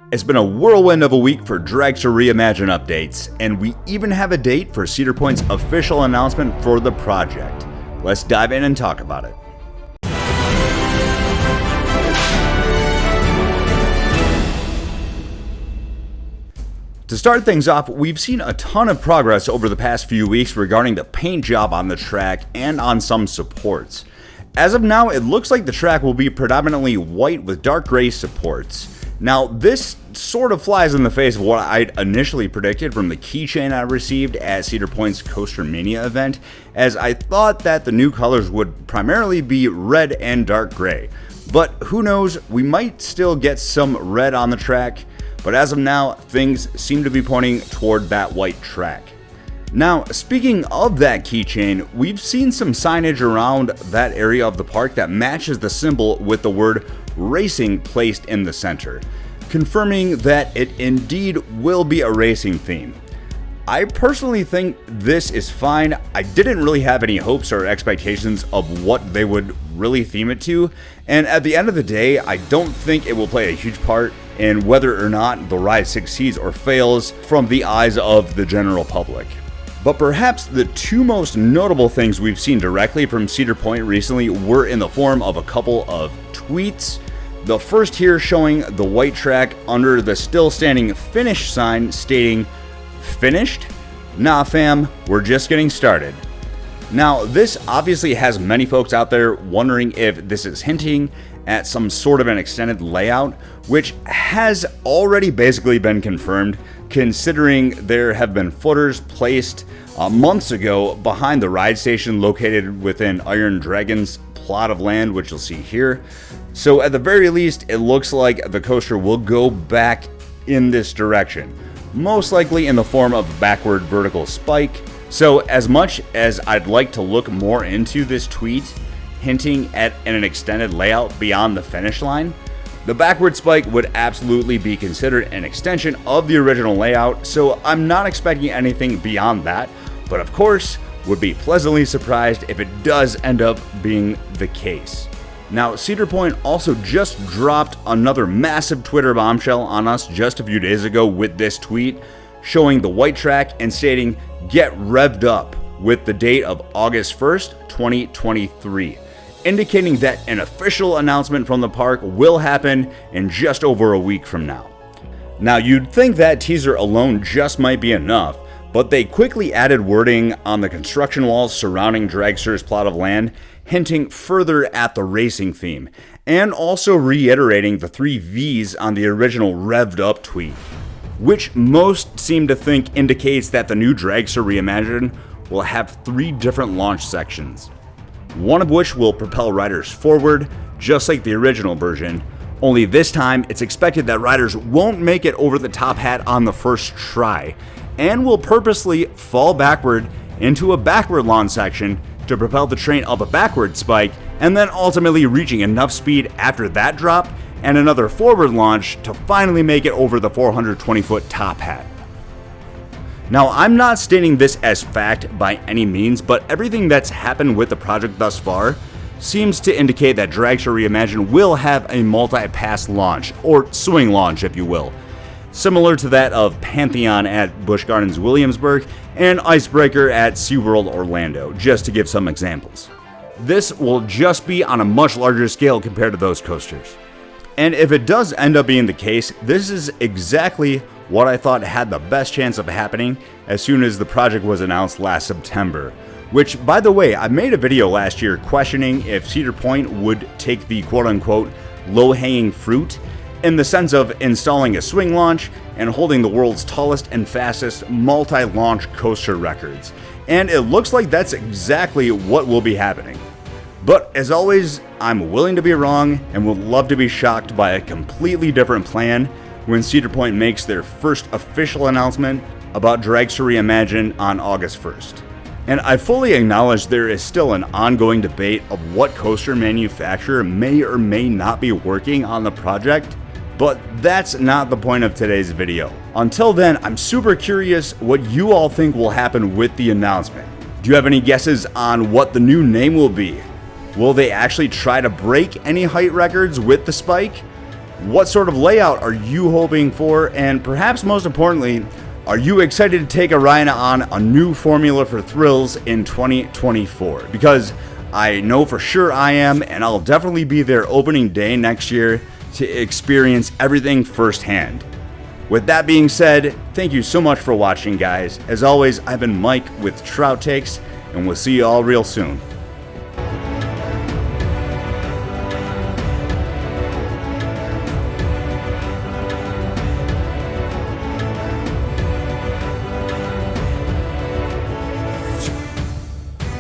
It's been a whirlwind of a week for Dragster Reimagined updates, and we even have a date for Cedar Point's official announcement for the project. Let's dive in and talk about it. To start things off, we've seen a ton of progress over the past few weeks regarding the paint job on the track and on some supports. As of now, it looks like the track will be predominantly white with dark gray supports. Now, this sort of flies in the face of what I'd initially predicted from the keychain I received at Cedar Point's Coaster Mania event, as I thought that the new colors would primarily be red and dark gray. But who knows, we might still get some red on the track, but as of now, things seem to be pointing toward that white track. Now, speaking of that keychain, we've seen some signage around that area of the park that matches the symbol with the word racing placed in the center, confirming that it indeed will be a racing theme. I personally think this is fine. I didn't really have any hopes or expectations of what they would really theme it to, and at the end of the day, I don't think it will play a huge part in whether or not the ride succeeds or fails from the eyes of the general public. But perhaps the two most notable things we've seen directly from Cedar Point recently were in the form of a couple of tweets. The first here showing the white track under the still standing finish sign stating, "Finished? Nah fam, we're just getting started." Now, this obviously has many folks out there wondering if this is hinting at some sort of an extended layout, which has already basically been confirmed, considering there have been footers placed months ago behind the ride station located within Iron Dragon's plot of land, which you'll see here. So at the very least, it looks like the coaster will go back in this direction, most likely in the form of a backward vertical spike. So as much as I'd like to look more into this tweet hinting at an extended layout beyond the finish line, the backward spike would absolutely be considered an extension of the original layout, so I'm not expecting anything beyond that, but of course, would be pleasantly surprised if it does end up being the case. Now, Cedar Point also just dropped another massive Twitter bombshell on us just a few days ago with this tweet, showing the white track and stating, "Get revved up," with the date of August 1st, 2023. Indicating that an official announcement from the park will happen in just over a week from now. Now, you'd think that teaser alone just might be enough, but they quickly added wording on the construction walls surrounding Dragster's plot of land, hinting further at the racing theme, and also reiterating the 3 V's on the original revved up tweet, which most seem to think indicates that the new Dragster Reimagined will have 3 different launch sections. One of which will propel riders forward, just like the original version, only this time it's expected that riders won't make it over the top hat on the first try, and will purposely fall backward into a backward launch section to propel the train up a backward spike, and then ultimately reaching enough speed after that drop and another forward launch to finally make it over the 420-foot top hat. Now, I'm not stating this as fact by any means, but everything that's happened with the project thus far seems to indicate that Dragster Reimagined will have a multi-pass launch, or swing launch if you will, similar to that of Pantheon at Busch Gardens Williamsburg and Icebreaker at SeaWorld Orlando, just to give some examples. This will just be on a much larger scale compared to those coasters. And if it does end up being the case, this is exactly what I thought had the best chance of happening as soon as the project was announced last September. Which, by the way, I made a video last year questioning if Cedar Point would take the quote-unquote low-hanging fruit in the sense of installing a swing launch and holding the world's tallest and fastest multi-launch coaster records. And it looks like that's exactly what will be happening. But as always, I'm willing to be wrong and would love to be shocked by a completely different plan when Cedar Point makes their first official announcement about Dragster Reimagined on August 1st. And I fully acknowledge there is still an ongoing debate of what coaster manufacturer may or may not be working on the project, but that's not the point of today's video. Until then, I'm super curious what you all think will happen with the announcement. Do you have any guesses on what the new name will be? Will they actually try to break any height records with the spike? What sort of layout are you hoping for? And perhaps most importantly, are you excited to take a ride on a new formula for thrills in 2024? Because I know for sure I am, and I'll definitely be there opening day next year to experience everything firsthand. With that being said, thank you so much for watching, guys. As always, I've been Mike with Trout Takes, and we'll see you all real soon.